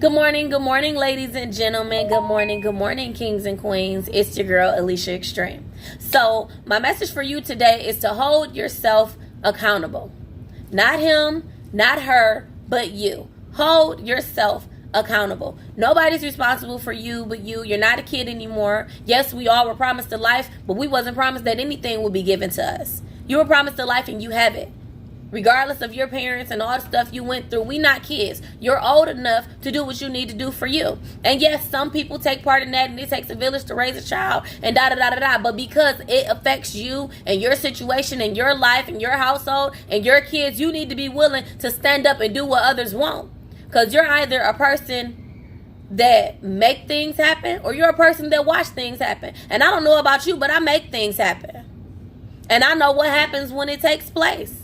good morning, ladies and gentlemen. Good morning, kings and queens. It's your girl, Alicia Xtreme. So, my message for you today is to hold yourself accountable. Not him, not her, but you. Hold yourself accountable. Nobody's responsible for you but you. You're not a kid anymore. Yes, we all were promised a life, but we wasn't promised that anything would be given to us. You were promised a life and you have it. Regardless of your parents and all the stuff you went through, we not kids. You're old enough to do what you need to do for you. And yes, some people take part in that, and it takes a village to raise a child, and da-da-da-da-da. But because it affects you and your situation and your life and your household and your kids, you need to be willing to stand up and do what others won't. Because you're either a person that make things happen or you're a person that watch things happen. And I don't know about you, but I make things happen. And I know what happens when it takes place.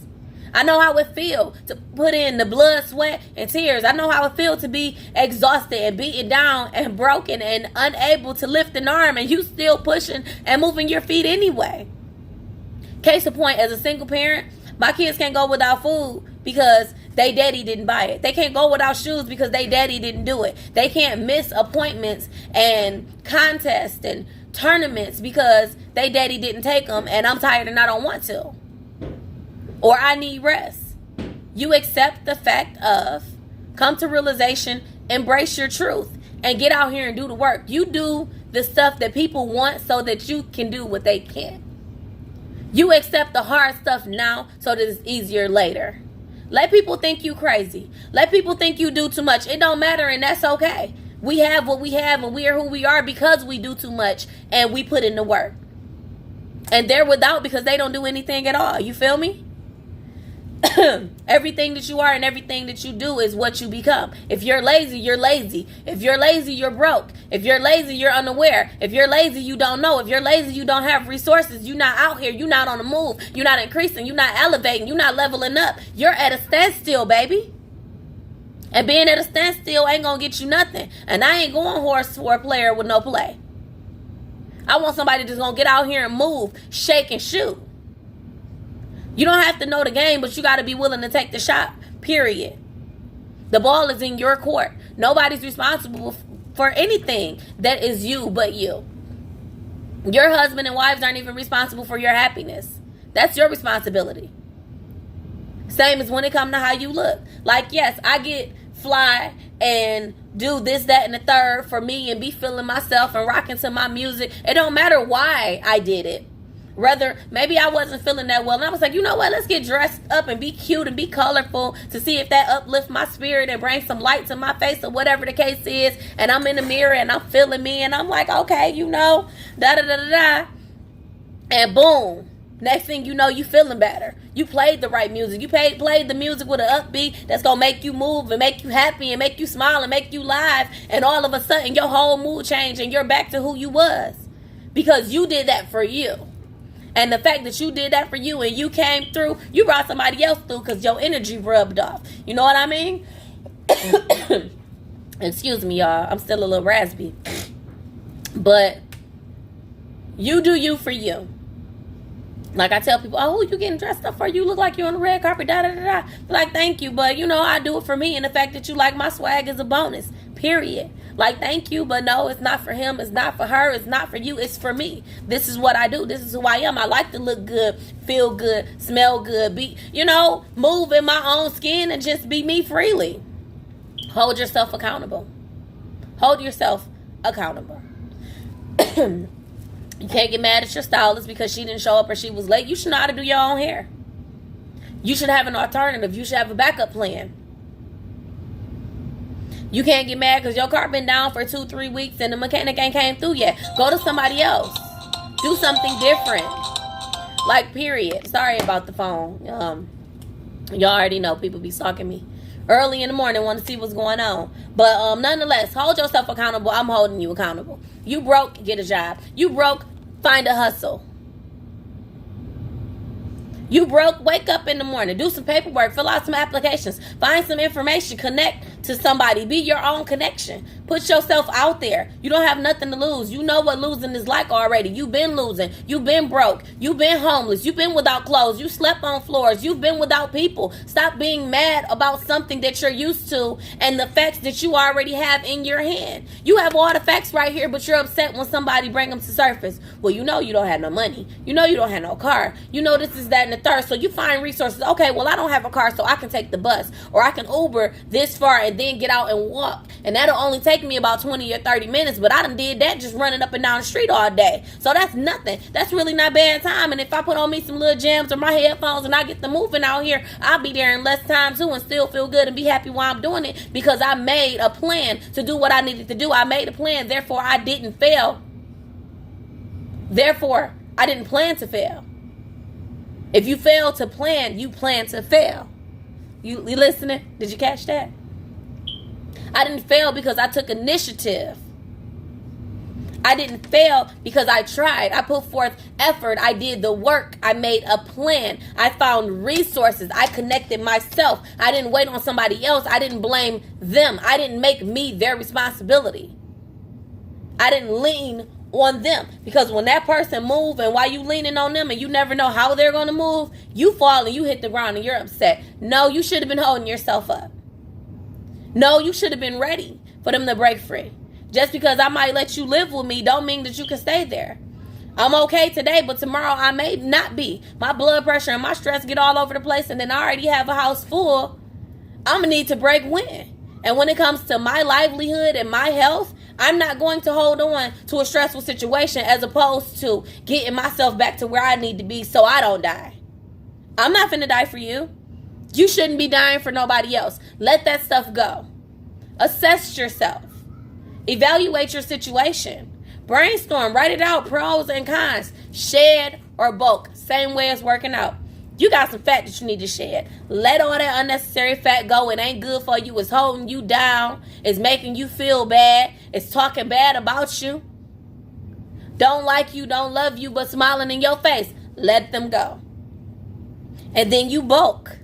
I know how it feels to put in the blood, sweat, and tears. I know how it feels to be exhausted and beaten down and broken and unable to lift an arm, and you still pushing and moving your feet anyway. Case in point, as a single parent, my kids can't go without food because they daddy didn't buy it. They can't go without shoes because they daddy didn't do it. They can't miss appointments and contests and tournaments because they daddy didn't take them, and I'm tired and I don't want to. Or I need rest. You accept the fact of, come to realization, embrace your truth, and get out here and do the work. You do the stuff that people want so that you can do what they can't. You accept the hard stuff now so that it's easier later. Let people think you crazy. Let people think you do too much. It don't matter, and that's okay. We have what we have, and we are who we are because we do too much and we put in the work. And they're without because they don't do anything at all. You feel me? Everything that you are and everything that you do is what you become. If you're lazy, you're lazy. If you're lazy, you're broke. If you're lazy, you're unaware. If you're lazy, you don't know. If you're lazy, you don't have resources. You're not out here. You're not on the move. You're not increasing. You're not elevating. You're not leveling up. You're at a standstill, baby. And being at a standstill ain't gonna get you nothing. And I ain't going horse for a player with no play. I want somebody that's gonna get out here and move, shake, and shoot. You don't have to know the game, but you got to be willing to take the shot, period. The ball is in your court. Nobody's responsible for anything that is you but you. Your husband and wives aren't even responsible for your happiness. That's your responsibility. Same as when it comes to how you look. Like, yes, I get fly and do this, that, and the third for me and be feeling myself and rocking to my music. It don't matter why I did it. Rather, maybe I wasn't feeling that well. And I was like, you know what? Let's get dressed up and be cute and be colorful to see if that uplifts my spirit and brings some light to my face or whatever the case is. And I'm in the mirror and I'm feeling me. And I'm like, okay, you know, da-da-da-da-da. And boom. Next thing you know, you feeling better. You played the right music. You played the music with an upbeat that's going to make you move and make you happy and make you smile and make you live. And all of a sudden, your whole mood changed and you're back to who you was. Because you did that for you. And the fact that you did that for you and you came through, you brought somebody else through because your energy rubbed off. You know what I mean? Excuse me, y'all. I'm still a little raspy. But you do you for you. Like I tell people, oh, you getting dressed up for? You look like you're on the red carpet, da-da-da-da. Like, thank you, but, you know, I do it for me. And the fact that you like my swag is a bonus, period. Like, thank you, but no, it's not for him. It's not for her. It's not for you. It's for me. This is what I do. This is who I am. I like to look good, feel good, smell good, be, you know, move in my own skin and just be me freely. Hold yourself accountable. Hold yourself accountable. You can't get mad at your stylist because she didn't show up or she was late. You should know how to do your own hair. You should have an alternative. You should have a backup plan. You can't get mad because your car been down for 2-3 weeks and the mechanic ain't came through yet. Go to somebody else. Do something different. Like, period. Sorry about the phone. Y'all already know people be stalking me early in the morning, want to see what's going on. But nonetheless, hold yourself accountable. I'm holding you accountable. You broke, get a job. You broke, find a hustle. You broke, wake up in the morning, do some paperwork, fill out some applications, find some information, connect to somebody. Be your own connection. Put yourself out there. You don't have nothing to lose. You know what losing is like already. You've been losing. You've been broke. You've been homeless. You've been without clothes. You slept on floors. You've been without people. Stop being mad about something that you're used to and the facts that you already have in your hand. You have all the facts right here, but you're upset when somebody bring them to surface. Well, you know you don't have no money. You know you don't have no car. You know this is that and the third. So you find resources. Okay, well, I don't have a car, so I can take the bus, or I can Uber this far and then get out and walk, and that'll only take me about 20 or 30 minutes, but I done did that just running up and down the street all day. So that's nothing. That's really not bad time. And if I put on me some little jams or my headphones and I get the moving out here, I'll be there in less time too and still feel good and be happy while I'm doing it, because I made a plan to do what I needed to do. I made a plan, therefore I didn't fail. Therefore, I didn't plan to fail. If you fail to plan, you plan to fail. You listening? Did you catch that? I didn't fail because I took initiative. I didn't fail because I tried. I put forth effort. I did the work. I made a plan. I found resources. I connected myself. I didn't wait on somebody else. I didn't blame them. I didn't make me their responsibility. I didn't lean on them, because when that person move and while you leaning on them and you never know how they're going to move, you fall and you hit the ground and you're upset. No, you should have been holding yourself up. No, you should have been ready for them to break free. Just because I might let you live with me don't mean that you can stay there. I'm okay today, but tomorrow I may not be. My blood pressure and my stress get all over the place, and then I already have a house full. I'm going to need to break wind. And when it comes to my livelihood and my health, I'm not going to hold on to a stressful situation as opposed to getting myself back to where I need to be so I don't die. I'm not finna die for you. You shouldn't be dying for nobody else. Let that stuff go. Assess yourself. Evaluate your situation. Brainstorm. Write it out. Pros and cons. Shed or bulk. Same way as working out. You got some fat that you need to shed. Let all that unnecessary fat go. It ain't good for you. It's holding you down. It's making you feel bad. It's talking bad about you. Don't like you, don't love you, but smiling in your face. Let them go. And then you bulk.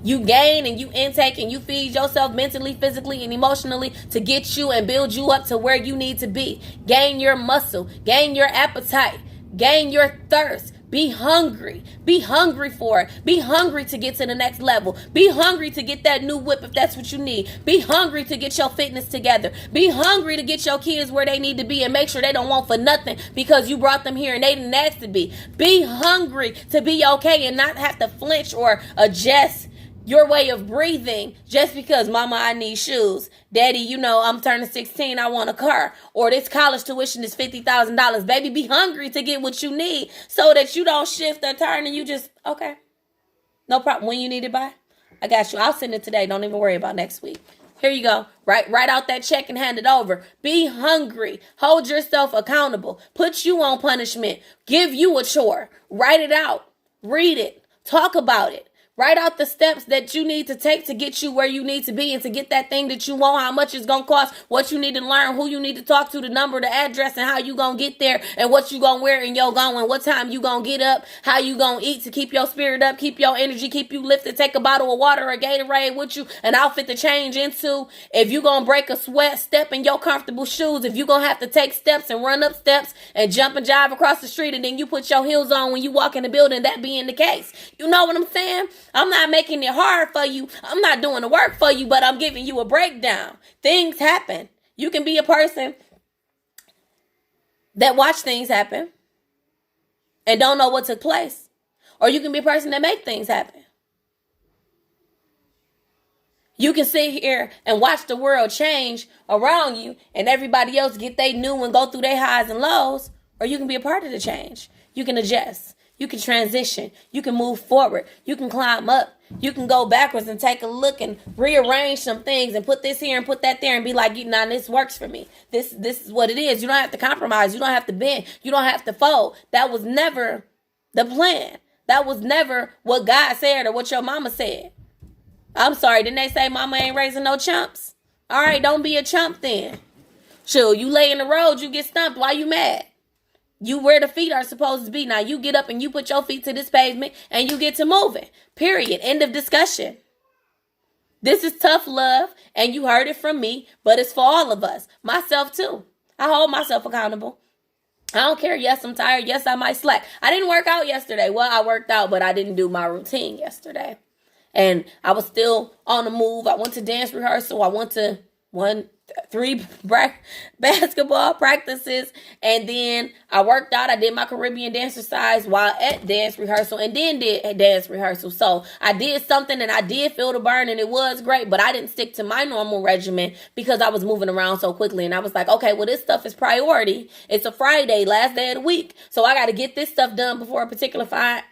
You gain and you intake and you feed yourself mentally, physically, and emotionally to get you and build you up to where you need to be. Gain your muscle. Gain your appetite. Gain your thirst. Be hungry. Be hungry for it. Be hungry to get to the next level. Be hungry to get that new whip if that's what you need. Be hungry to get your fitness together. Be hungry to get your kids where they need to be and make sure they don't want for nothing because you brought them here and they didn't ask to be. Be hungry to be okay and not have to flinch or adjust your way of breathing just because, mama, I need shoes. Daddy, you know, I'm turning 16. I want a car. Or this college tuition is $50,000. Baby, be hungry to get what you need so that you don't shift or turn and you just, okay. No problem. When you need it by, I got you. I'll send it today. Don't even worry about next week. Here you go. Write out that check and hand it over. Be hungry. Hold yourself accountable. Put you on punishment. Give you a chore. Write it out. Read it. Talk about it. Write out the steps that you need to take to get you where you need to be and to get that thing that you want, how much it's going to cost, what you need to learn, who you need to talk to, the number, the address, and how you going to get there, and what you going to wear in your going, what time you going to get up, how you going to eat to keep your spirit up, keep your energy, keep you lifted, take a bottle of water or Gatorade with you, an outfit to change into. If you going to break a sweat, step in your comfortable shoes. If you going to have to take steps and run up steps and jump and jive across the street, and then you put your heels on when you walk in the building, that being the case. You know what I'm saying? I'm not making it hard for you. I'm not doing the work for you, but I'm giving you a breakdown. Things happen. You can be a person that watch things happen and don't know what took place. Or you can be a person that make things happen. You can sit here and watch the world change around you and everybody else get they new and go through their highs and lows. Or you can be a part of the change. You can adjust. You can transition. You can move forward. You can climb up. You can go backwards and take a look and rearrange some things and put this here and put that there and be like, nah, this works for me. This is what it is. You don't have to compromise. You don't have to bend. You don't have to fold. That was never the plan. That was never what God said or what your mama said. I'm sorry. Didn't they say mama ain't raising no chumps? All right, don't be a chump then. Sure, you lay in the road, you get stumped. Why you mad? You where the feet are supposed to be. Now you get up and you put your feet to this pavement and you get to moving. Period. End of discussion. This is tough love, and you heard it from me, but it's for all of us. Myself too. I hold myself accountable. I don't care. Yes, I'm tired. Yes, I might slack. I didn't work out yesterday. Well, I worked out, but I didn't do my routine yesterday. And I was still on the move. I went to dance rehearsal. I went to 3 basketball practices. And then I worked out. I did my Caribbean dance exercise while at dance rehearsal and then did dance rehearsal. So I did something and I did feel the burn and it was great. But I didn't stick to my normal regimen because I was moving around so quickly. And I was like, okay, well, this stuff is priority. It's a Friday, last day of the week. So I got to get this stuff done before a particular time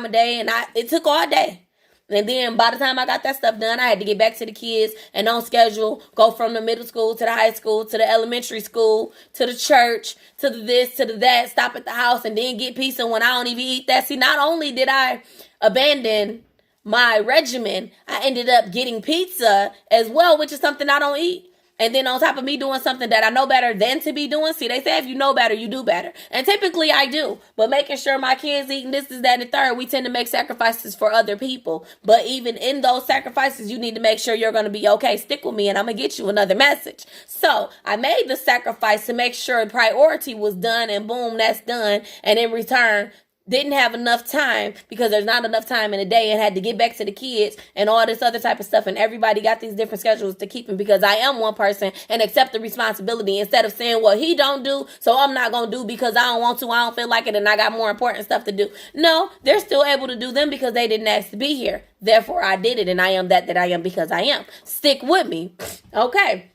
of day. And it took all day. And then by the time I got that stuff done, I had to get back to the kids and on schedule, go from the middle school to the high school, to the elementary school, to the church, to the this, to the that, stop at the house and then get pizza when I don't even eat that. See, not only did I abandon my regimen, I ended up getting pizza as well, which is something I don't eat. And then on top of me doing something that I know better than to be doing. See, they say if you know better, you do better. And typically I do. But making sure my kids eating this, that, and the third, we tend to make sacrifices for other people. But even in those sacrifices, you need to make sure you're going to be okay. Stick with me and I'm going to get you another message. So I made the sacrifice to make sure priority was done and boom, that's done. And in return, didn't have enough time because there's not enough time in a day and had to get back to the kids and all this other type of stuff. And everybody got these different schedules to keep them because I am one person and accept the responsibility instead of saying, well, he don't do, so I'm not going to do because I don't want to, I don't feel like it, and I got more important stuff to do. No, they're still able to do them because they didn't ask to be here. Therefore, I did it and I am that I am because I am. Stick with me. Okay.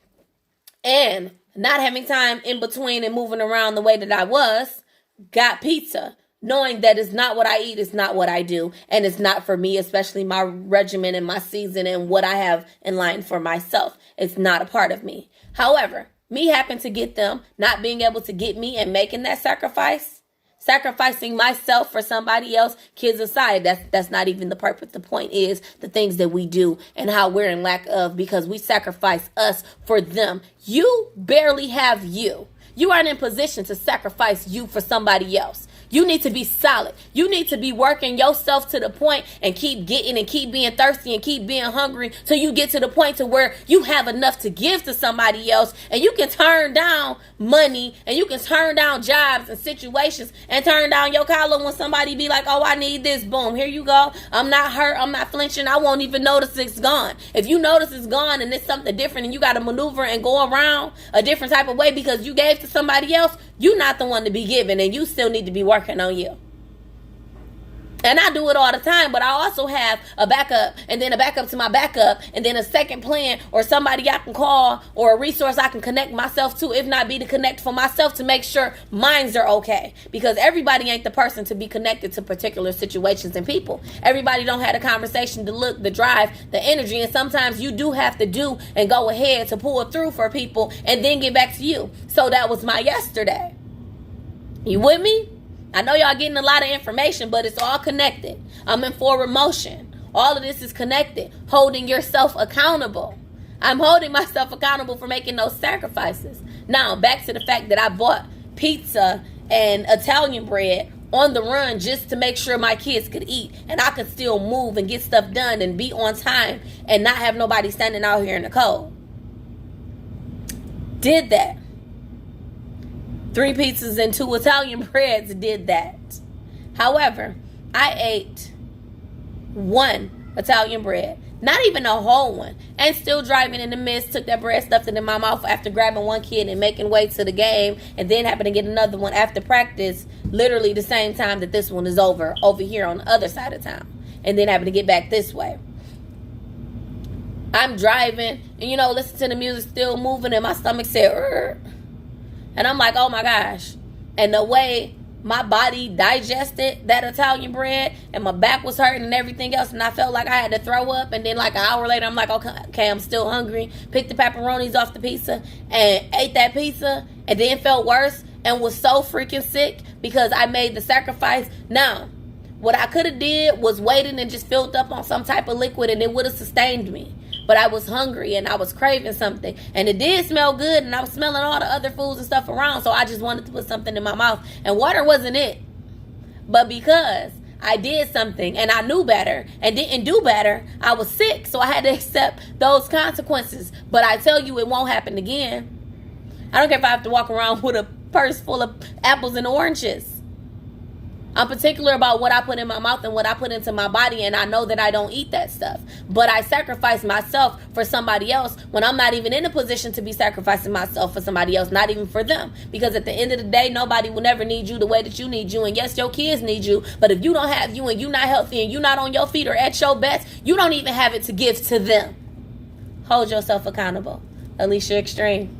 And not having time in between and moving around the way that I was, got pizza. Knowing that it's not what I eat, it's not what I do, and it's not for me, especially my regimen and my season and what I have in line for myself. It's not a part of me. However, me happen to get them, not being able to get me and making that sacrifice, sacrificing myself for somebody else, kids aside, that's not even the purpose. The point is the things that we do and how we're in lack of because we sacrifice us for them. You barely have you. You aren't in position to sacrifice you for somebody else. You need to be solid. You need to be working yourself to the point and keep getting and keep being thirsty and keep being hungry till you get to the point to where you have enough to give to somebody else and you can turn down money and you can turn down jobs and situations and turn down your collar when somebody be like, oh, I need this. Boom, here you go. I'm not hurt. I'm not flinching. I won't even notice it's gone. If you notice it's gone and it's something different and you got to maneuver and go around a different type of way because you gave to somebody else, you're not the one to be giving and you still need to be working on you. And I do it all the time, but I also have a backup and then a backup to my backup and then a second plan or somebody I can call or a resource I can connect myself to, if not be to connect for myself to make sure minds are okay. Because everybody ain't the person to be connected to particular situations and people. Everybody don't have the conversation, the look, the drive, the energy, and sometimes you do have to do and go ahead to pull it through for people and then get back to you. So that was my yesterday. You with me? I know y'all getting a lot of information, but it's all connected. I'm in forward motion. All of this is connected. Holding yourself accountable. I'm holding myself accountable for making those sacrifices. Now, back to the fact that I bought pizza and Italian bread on the run just to make sure my kids could eat and I could still move and get stuff done and be on time and not have nobody standing out here in the cold. Did that. 3 pizzas and 2 Italian breads did that. However, I ate 1 Italian bread, not even a whole one, and still driving in the midst, took that bread, stuffed it in my mouth after grabbing one kid and making way to the game, and then happened to get another one after practice, literally the same time that this one is over here on the other side of town, and then happened to get back this way. I'm driving, and listen to the music, still moving, and my stomach said, "Urgh." And I'm like, oh my gosh. And the way my body digested that Italian bread and my back was hurting and everything else. And I felt like I had to throw up. And then like an hour later, I'm like, okay, I'm still hungry. Picked the pepperonis off the pizza and ate that pizza and then felt worse and was so freaking sick because I made the sacrifice. Now, what I could have did was waited and just filled up on some type of liquid and it would have sustained me. But I was hungry and I was craving something. And it did smell good and I was smelling all the other foods and stuff around. So I just wanted to put something in my mouth. And water wasn't it. But because I did something and I knew better and didn't do better, I was sick. So I had to accept those consequences. But I tell you, it won't happen again. I don't care if I have to walk around with a purse full of apples and oranges. I'm particular about what I put in my mouth and what I put into my body, and I know that I don't eat that stuff. But I sacrifice myself for somebody else when I'm not even in a position to be sacrificing myself for somebody else, not even for them. Because at the end of the day, nobody will never need you the way that you need you. And yes, your kids need you, but if you don't have you and you're not healthy and you're not on your feet or at your best, you don't even have it to give to them. Hold yourself accountable. Alicia Xtreme.